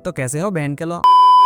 तो कैसे हो बहन के लो।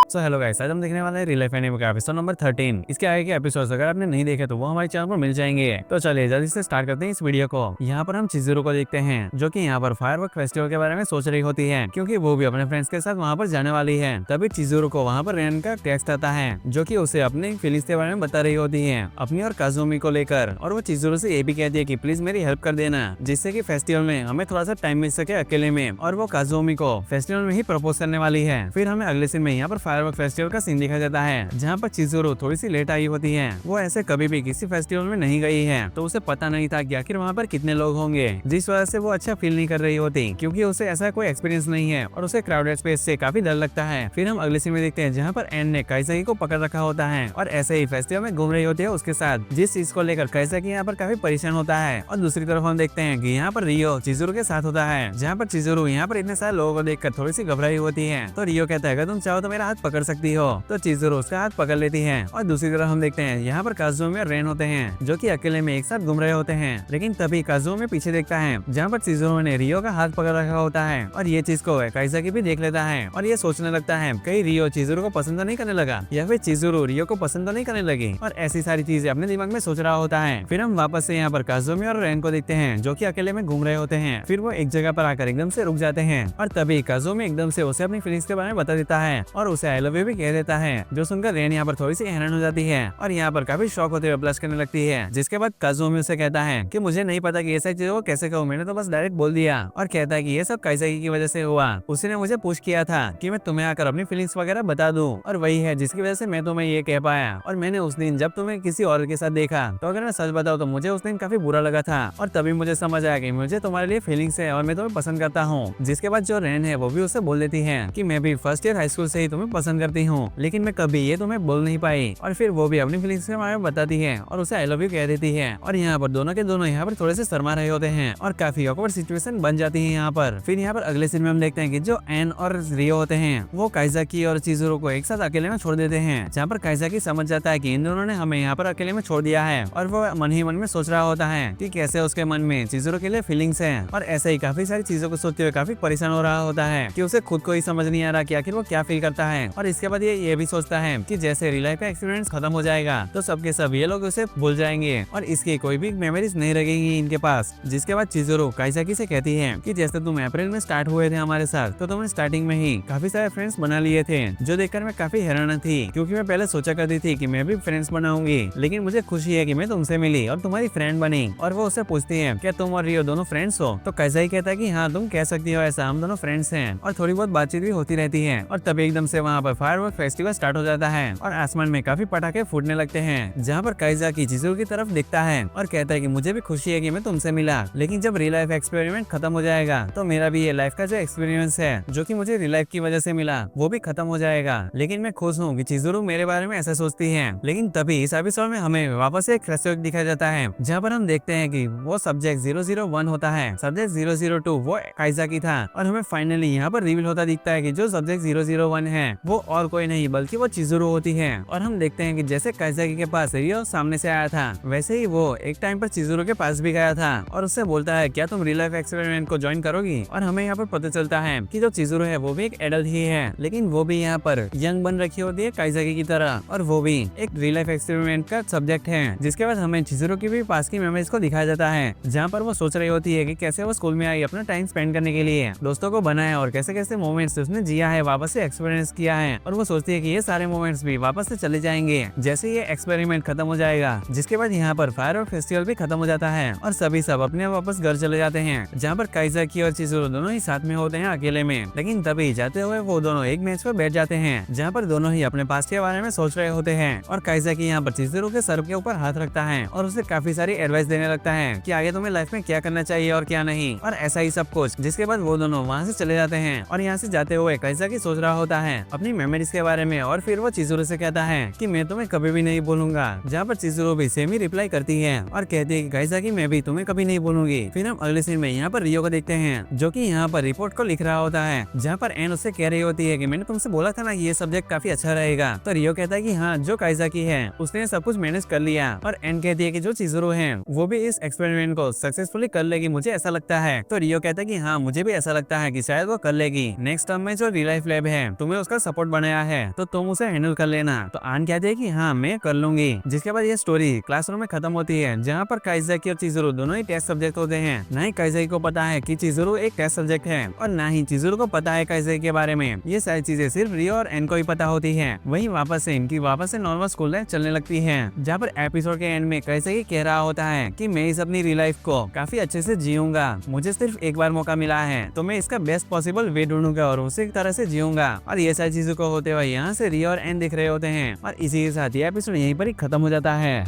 सो हेलो गाइस, आज हम देखने वाले हैं रियल लाइफ एनिमे का एपिसोड नंबर 13। इसके आगे के एपिसोड्स अगर आपने नहीं देखे तो वो हमारे चैनल पर मिल जाएंगे। तो चलिए जल्दी से स्टार्ट करते हैं इस वीडियो को। यहाँ पर हम चिज़ुरो को देखते हैं जो कि यहाँ पर फायरवर्क फेस्टिवल के बारे में सोच रही होती है क्योंकि वो भी अपने फ्रेंड्स के साथ वहाँ पर जाने वाली है। तभी चिज़ुरो को वहाँ पर रेन का टेक्स्ट आता है जो कि उसे अपनी फीलिंग्स के बारे में बता रही होती है अपनी और काजुमी को लेकर। और वो चिज़ुरो से ये भी कहती है कि प्लीज मेरी हेल्प कर देना जिससे कि फेस्टिवल में हमें थोड़ा सा टाइम मिल सके अकेले में। और वो काजुमी को फेस्टिवल में ही प्रपोज करने वाली है। फिर हमें अगले सीन में यहाँ पर फायरवर्क फेस्टिवल का दिखा जाता है जहाँ पर चिज़ुरो थोड़ी सी लेट आई होती है। वो ऐसे कभी भी किसी फेस्टिवल में नहीं गई है तो उसे पता नहीं था कि आखिर वहाँ पर कितने लोग होंगे, जिस वजह से वो अच्छा फील नहीं कर रही होती क्योंकि उसे ऐसा कोई एक्सपीरियंस नहीं है और उसे क्राउडेड स्पेस से काफी डर लगता है। फिर हम अगले सीन में देखते हैं जहाँ पर एन ने काइसाकी को पकड़ रखा होता है और ऐसे ही फेस्टिवल में घूम रही होती है उसके साथ, जिस चीज को लेकर काइसाकी यहाँ पर काफी परेशान होता है। और दूसरी तरफ हम देखते हैं कि यहाँ पर रियो चिज़ुरो के साथ होता है जहाँ पर चिज़ुरो यहाँ पर इतने सारे लोगों को देखकर थोड़ी सी घबराई होती है। तो रियो कहता है अगर तुम चाहो तो मेरा हाथ पकड़ सकती हो। तो चिज़ुरो उसका हाथ पकड़ लेती है। और दूसरी तरफ हम देखते हैं यहाँ पर काजुमी और रेन होते हैं जो कि अकेले में एक साथ घूम रहे होते हैं। लेकिन तभी काजुमी पीछे देखता है जहाँ पर चिज़ुरो ने रियो का हाथ पकड़ रखा होता है और ये चीज को काइसाकी भी देख लेता है और ये सोचने लगता है कहीं रियो चिज़ुरो को पसंद तो नहीं करने लगा या फिर चिज़ुरो रियो को पसंद तो नहीं करने लगी। और ऐसी सारी चीजें अपने दिमाग में सोच रहा होता है। फिर हम वापस से यहाँ पर काजुमी और रेन को देखते हैं जो कि अकेले में घूम रहे होते हैं। फिर वो एक जगह पर आकर एकदम से रुक जाते हैं और तभी काजुमी एकदम से उसे अपनी फीलिंग्स के बारे में बता देता है और उसे आई लव यू भी कह देता है, जो सुनकर रेन यहाँ पर थोड़ी सी हैरान हो जाती है और यहाँ पर काफी शॉक होते हुए ब्लश करने लगती है। जिसके बाद काजुमी उसे कहता है कि मुझे नहीं पता कि ये सब चीजों को कैसे कहूँ, मैंने तो बस डायरेक्ट बोल दिया। और कहता है कि ये सब काइसाकी की वजह से हुआ, उसने मुझे पुश किया था कि मैं तुम्हें आकर अपनी फीलिंग्स वगैरह बता दूं और वही है जिसकी वजह से मैं तुम्हें ये कह पाया। और मैंने उस दिन जब तुम्हें किसी और के साथ देखा तो अगर मैं सच बताऊं तो मुझे उस दिन काफी बुरा लगा था और तभी मुझे समझ आया कि मुझे तुम्हारे लिए फीलिंग्स है और मैं तुम्हें पसंद करता हूँ। जिसके बाद जो रेन है वो भी उससे बोल देती है कि मैं भी फर्स्ट ईयर हाई स्कूल से ही तुम्हें पसंद करती हूँ लेकिन मैं कभी ये तुम्हें बोल नहीं पाई। और फिर वो भी अपनी फीलिंग्स के बारे में बताती है और उसे आई लव यू कह देती है। और यहाँ पर दोनों के दोनों यहाँ पर थोड़े से शर्मा रहे होते हैं और काफी ऑकवर्ड सिचुएशन बन जाती है यहाँ पर। फिर यहाँ पर अगले सीन में हम देखते हैं कि जो एन और रियो होते हैं वो काइसाकी और चिज़ुरो को एक साथ अकेले में छोड़ देते हैं, जहाँ पर काइसाकी समझ जाता है कि इन दोनों ने हमें यहाँ पर अकेले में छोड़ दिया है। और वो मन ही मन में सोच रहा होता है कि कैसे उसके मन में चिज़ुरो के लिए फीलिंग्स है और ऐसे ही काफी सारी चीजों को सोचते हुए काफी परेशान हो रहा होता है कि उसे खुद को ही समझ नहीं आ रहा कि आखिर वो क्या फील करता है। और इसके बाद ये भी सोचता है कि जैसे रियल लाइफ का एक्सपीरियंस खत्म हो जाएगा तो सबके सब ये लोग उसे भूल जाएंगे और इसकी कोई भी मेमोरीज नहीं रहेगी इनके पास। जिसके बाद चिज़ुरो काइसाकी से कहती है कि जैसे तुम अप्रैल में स्टार्ट हुए थे हमारे साथ तो तुमने स्टार्टिंग में ही काफी सारे फ्रेंड्स बना लिए थे, जो देखकर मैं काफी हैरान थी क्योंकि मैं पहले सोचा करती थी कि मैं भी फ्रेंड्स बनाऊंगी, लेकिन मुझे खुशी है कि मैं तुमसे मिली और तुम्हारी फ्रेंड बनी। और वो उससे पूछती है क्या तुम और रियो दोनों फ्रेंड्स हो? तो काइसाकी कहता है कि हाँ तुम कह सकती हो ऐसा, हम दोनों फ्रेंड्स हैं। और थोड़ी बहुत बातचीत भी होती रहती है। और तभी एकदम से वहाँ पर फायरवर्क फेस्टिवल स्टार्ट हो जाता है और आसमान में काफी पटाखे फूटने लगते हैं, जहाँ पर काइसाकी चिज़ुरो की तरफ देखता है और कहता है कि मुझे भी खुशी है कि मैं तुमसे मिला, लेकिन जब रियल लाइफ एक्सपेरिमेंट खत्म हो जाएगा तो मेरा भी ये लाइफ का जो एक्सपीरियंस है जो कि मुझे रियल लाइफ की वजह से मिला वो भी खत्म हो जाएगा। लेकिन मैं खुश हूँ कि चिज़ुरो मेरे बारे में ऐसा सोचती है। लेकिन तभी इस एपिसोड में हमें वापस एक फ्लैशबैक दिखाया जाता है जहाँ पर हम देखते हैं कि वो सब्जेक्ट 001 होता है, सब्जेक्ट 002 वो काइसाकी था। और हमें फाइनली यहाँ पर रिवील होता दिखता है कि जो सब्जेक्ट 001 है वो और कोई नहीं बल्कि वो चिज़ुरो होती है। और हम देखते हैं कि जैसे काइसाकी के पास रियो सामने से आया था वैसे ही वो एक टाइम पर चिज़ुरो के पास भी गया था और उससे बोलता है क्या तुम रियल लाइफ एक्सपेरिमेंट को ज्वाइन करोगी? और हमें यहाँ पर पता चलता है कि जो चिज़ुरो है वो भी एक एडल्ट ही है, लेकिन वो भी यहाँ पर यंग बन रखी होती है काइसाकी की तरह और वो भी एक रियल लाइफ एक्सपेरिमेंट का सब्जेक्ट है। जिसके बाद हमें चिज़ुरो की भी पास की मेमोरीज को दिखाया जाता है जहाँ पर वो सोच रही होती है कि कैसे वो स्कूल में आई अपना टाइम स्पेंड करने के लिए, दोस्तों को बनाया और कैसे कैसे मोमेंट्स उसने जिया है, वापस से एक्सपीरियंस किया है। और वो सोचती है कि ये सारे मोमेंट्स भी वापस से चले जाएंगे जैसे ये एक्सपेरिमेंट खत्म हो जाएगा। जिसके बाद यहाँ पर फायरवर्क फेस्टिवल भी खत्म हो जाता है और सभी सब अपने वापस घर चले जाते हैं, जहाँ पर काइसाकी और चिज़ुरो दोनों ही साथ में होते हैं अकेले में। लेकिन तभी जाते हुए वो दोनों एक मैच पर बैठ जाते हैं जहाँ पर दोनों ही अपने पास्ट के बारे में सोच रहे होते हैं। और काइसाकी यहाँ पर चिज़ुरो के सर के ऊपर हाथ रखता है और उसे काफी सारी एडवाइस देने लगता है कि आगे तुम्हें लाइफ में क्या करना चाहिए और क्या नहीं, और ऐसा ही सब कुछ। जिसके बाद वो दोनों वहाँ से चले जाते हैं और यहाँ से जाते हुए काइसाकी सोच रहा होता है अपनी अपनी मेमोरीज के बारे में और फिर वो चिजुरो से कहता है कि मैं तुम्हें कभी भी नहीं बोलूंगा, जहाँ पर चिजुरो भी सेम ही रिप्लाई करती है और कहती है कि काइसा मैं भी तुम्हें कभी नहीं बोलूंगी। फिर हम अगले सीन में यहाँ पर रियो को देखते हैं जो कि यहाँ पर रिपोर्ट को लिख रहा होता है, जहाँ पर एन उससे कह रही होती है कि मैंने तुमसे बोला था ना ये सब्जेक्ट काफी अच्छा रहेगा। तो रियो कहता है कि हाँ जो काइसा की है उसने सब कुछ मैनेज कर लिया, और एन कहती है कि जो चिजुरो है वो भी इस एक्सपेरिमेंट को सक्सेसफुली कर लेगी, मुझे ऐसा लगता है। तो रियो कहता है कि हाँ मुझे भी ऐसा लगता है कि शायद वो कर लेगी। नेक्स्ट टर्म में जो रियल लाइफ लैब है तुम्हें उसका सपोर्ट बनाया है तो तुम उसे हैंडल कर लेना। तो आन कहती है कि हाँ मैं कर लूंगी। जिसके बाद ये स्टोरी क्लासरूम में खत्म होती है, जहाँ पर काइजाकी और चिजुरो दोनों ही टेस्ट सब्जेक्ट होते हैं। ना ही काइजाकी को पता है कि चिजुरो एक टेस्ट सब्जेक्ट है और ना ही चिजुरो को पता है काइजाकी के बारे में। ये सारी चीजें सिर्फ रियो और एन को ही पता होती है। वहीं वापस से इनकी नॉर्मल स्कूल लाइफ चलने लगती है, जहाँ पर एपिसोड के एंड में काइजाकी कह रहा होता है कि मैं इस अपनी रियल लाइफ को काफी अच्छे से जीऊंगा, मुझे सिर्फ एक बार मौका मिला है तो मैं इसका बेस्ट पॉसिबल वे ढूंढूंगा और उसी तरह से जीऊंगा। और ये सारी चीजों को होते हुए यहाँ से रियो और एन दिख रहे होते हैं और इसी के साथ ये एपिसोड यहीं पर ही खत्म हो जाता है।